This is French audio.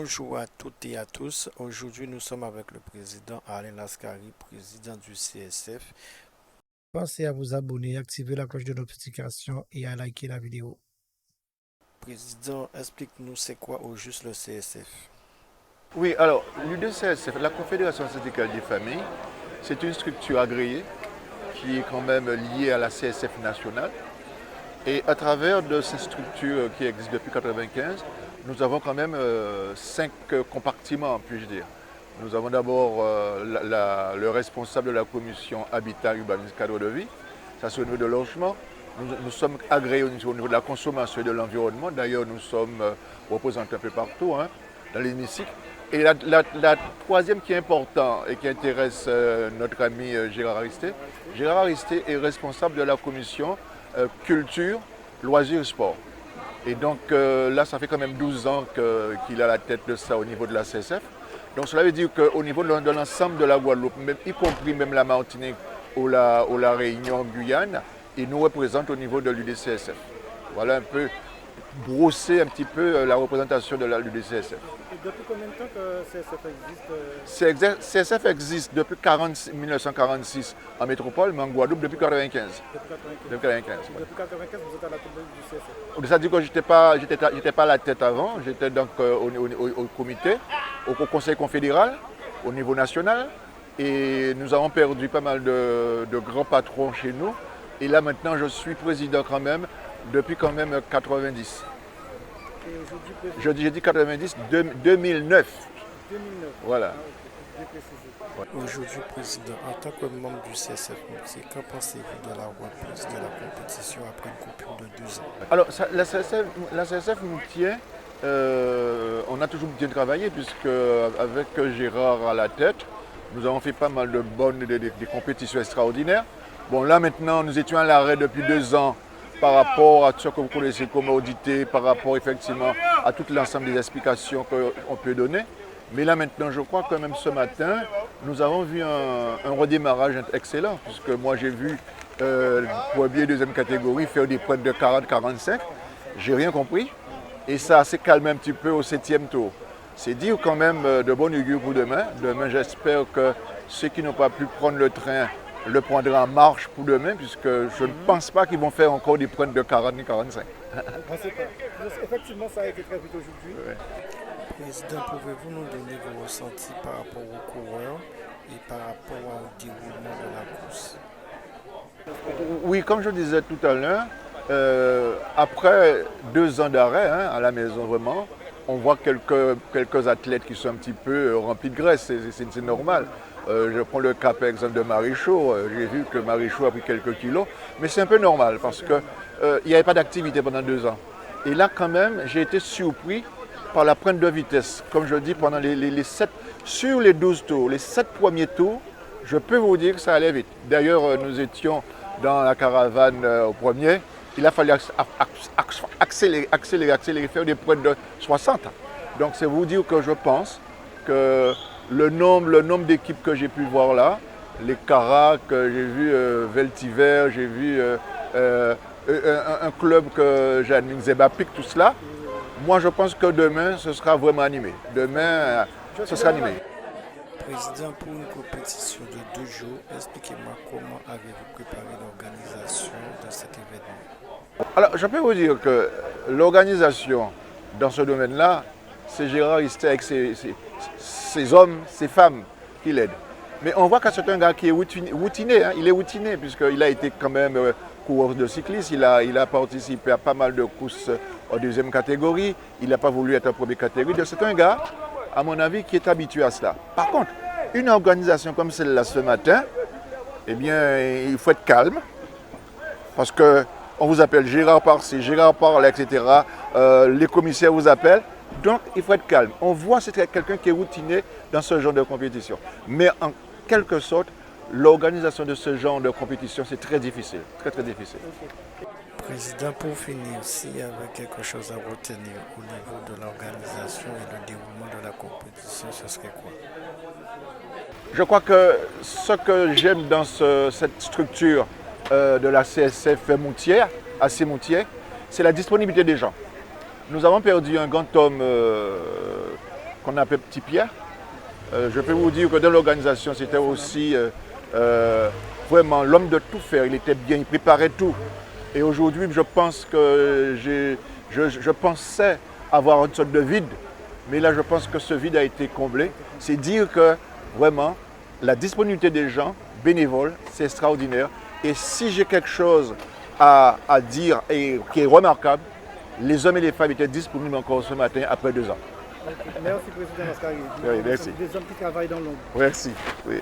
Bonjour à toutes et à tous. Aujourd'hui, nous sommes avec le président Alain Lascari, président du CSF. Pensez à vous abonner, activer la cloche de notification et à liker la vidéo. Président, explique-nous c'est quoi au juste le CSF. Oui, alors l'UDCSF, la Confédération syndicale des familles, c'est une structure agréée qui est quand même liée à la CSF nationale. Et à travers de ces structures qui existent depuis 1995, nous avons quand même 5 compartiments, puis-je dire. Nous avons d'abord le responsable de la commission Habitat, Urbanisme, Cadre de vie, ça c'est au niveau de logement. Nous sommes agréés au niveau de la consommation et de l'environnement. D'ailleurs, nous sommes représentés un peu partout, dans l'hémicycle. Et la troisième qui est importante et qui intéresse notre ami Gérard Aristé, Gérard Aristé est responsable de la commission culture, loisirs et sport. Et donc là, ça fait quand même 12 ans qu'il a la tête de ça au niveau de la CSF. Donc cela veut dire qu'au niveau de l'ensemble de la Guadeloupe, même, y compris même la Martinique ou la Réunion, Guyane, il nous représente au niveau de l'UDCSF. Voilà un peu brosser un petit peu la représentation de l'UDCSF. Et depuis combien de temps que CSF existe CSF existe depuis 1946 en métropole, mais en Guadeloupe depuis 1995. Depuis 1995. Depuis 1995, vous êtes à la tête du CSF. Ça dit que je n'étais pas à la tête avant, j'étais donc au comité, au conseil confédéral, au niveau national. Et nous avons perdu pas mal de grands patrons chez nous. Et là maintenant, je suis président quand même depuis quand même 90. Et aujourd'hui, J'ai dit 90, 2009. 2009. Voilà. Bien précisé. Aujourd'hui, président, en tant que membre du CSF Moutier, qu'en pensez-vous de la reprise de la compétition après une coupure de 2 ans? Alors, la CSF Moutier, on a toujours bien travaillé puisque avec Gérard à la tête, nous avons fait pas mal de des compétitions extraordinaires. Bon, là maintenant, nous étions à l'arrêt depuis 2 ans par rapport à ce que vous connaissez comme audité, par rapport effectivement à tout l'ensemble des explications qu'on peut donner. Mais là maintenant, je crois que même ce matin, nous avons vu un redémarrage excellent, puisque moi j'ai vu premier et deuxième catégorie faire des points de 40-45. J'ai rien compris. Et ça s'est calmé un petit peu au 7e tour. C'est dire quand même de bon augure pour demain. Demain, j'espère que ceux qui n'ont pas pu prendre le train le prendront en marche pour demain, puisque je ne pense pas qu'ils vont faire encore des points de 40 ni 45. On ne sait pas. Effectivement, ça a été très vite aujourd'hui. Ouais. Président, pouvez-vous nous donner vos ressentis par rapport aux coureurs et par rapport au déroulement de la course? Oui, comme je disais tout à l'heure, après 2 ans d'arrêt à la maison, vraiment, on voit quelques athlètes qui sont un petit peu remplis de graisse, c'est normal. Je prends le cas par exemple de Marichou, j'ai vu que Marichou a pris quelques kilos, mais c'est un peu normal parce qu'il n'y avait pas d'activité pendant 2 ans. Et là quand même, j'ai été surpris par la pointe de vitesse. Comme je dis, pendant sur les 12 tours, les 7 premiers tours, je peux vous dire que ça allait vite. D'ailleurs, nous étions dans la caravane au premier, il a fallu accélérer, faire des pointes de 60. Donc c'est vous dire que je pense que le nombre d'équipes que j'ai pu voir là, les Carac, j'ai vu Veltiver, j'ai vu un club que j'admire, Zebapic, tout cela. Moi je pense que demain ce sera vraiment animé. Demain ce sera animé. Président, pour une compétition de 2 jours, expliquez-moi comment avez-vous préparé l'organisation de cet événement? Alors je peux vous dire que l'organisation dans ce domaine-là, c'est Gérard Aristé avec ses hommes, ses femmes qui l'aident. Mais on voit que c'est un gars qui est routiné, il est routiné puisqu'il a été quand même coureur de cycliste, il a participé à pas mal de courses en deuxième catégorie, il n'a pas voulu être en première catégorie. Donc c'est un gars, à mon avis, qui est habitué à cela. Par contre, une organisation comme celle-là ce matin, eh bien, il faut être calme parce qu'on vous appelle Gérard par-ci, Gérard par-là, etc. Les commissaires vous appellent. Donc, il faut être calme. On voit que c'est quelqu'un qui est routiné dans ce genre de compétition. Mais en quelque sorte, l'organisation de ce genre de compétition, c'est très difficile. Très, très difficile. Président, pour finir, s'il y avait quelque chose à retenir au niveau de l'organisation et le déroulement de la compétition, ce serait quoi? Je crois que ce que j'aime dans cette structure de la CSF Moutière, AC Moutier, c'est la disponibilité des gens. Nous avons perdu un grand homme qu'on appelle Petit Pierre. Je peux vous dire que dans l'organisation, c'était aussi vraiment l'homme de tout faire. Il était bien, il préparait tout. Et aujourd'hui, je pense que je pensais avoir une sorte de vide, mais là, je pense que ce vide a été comblé. C'est dire que vraiment, la disponibilité des gens, bénévoles, c'est extraordinaire. Et si j'ai quelque chose à dire et qui est remarquable, les hommes et les femmes étaient disponibles encore ce matin après 2 ans. Merci, Président Lascari. Oui, merci. Des hommes qui travaillent dans l'ombre. Merci. Oui.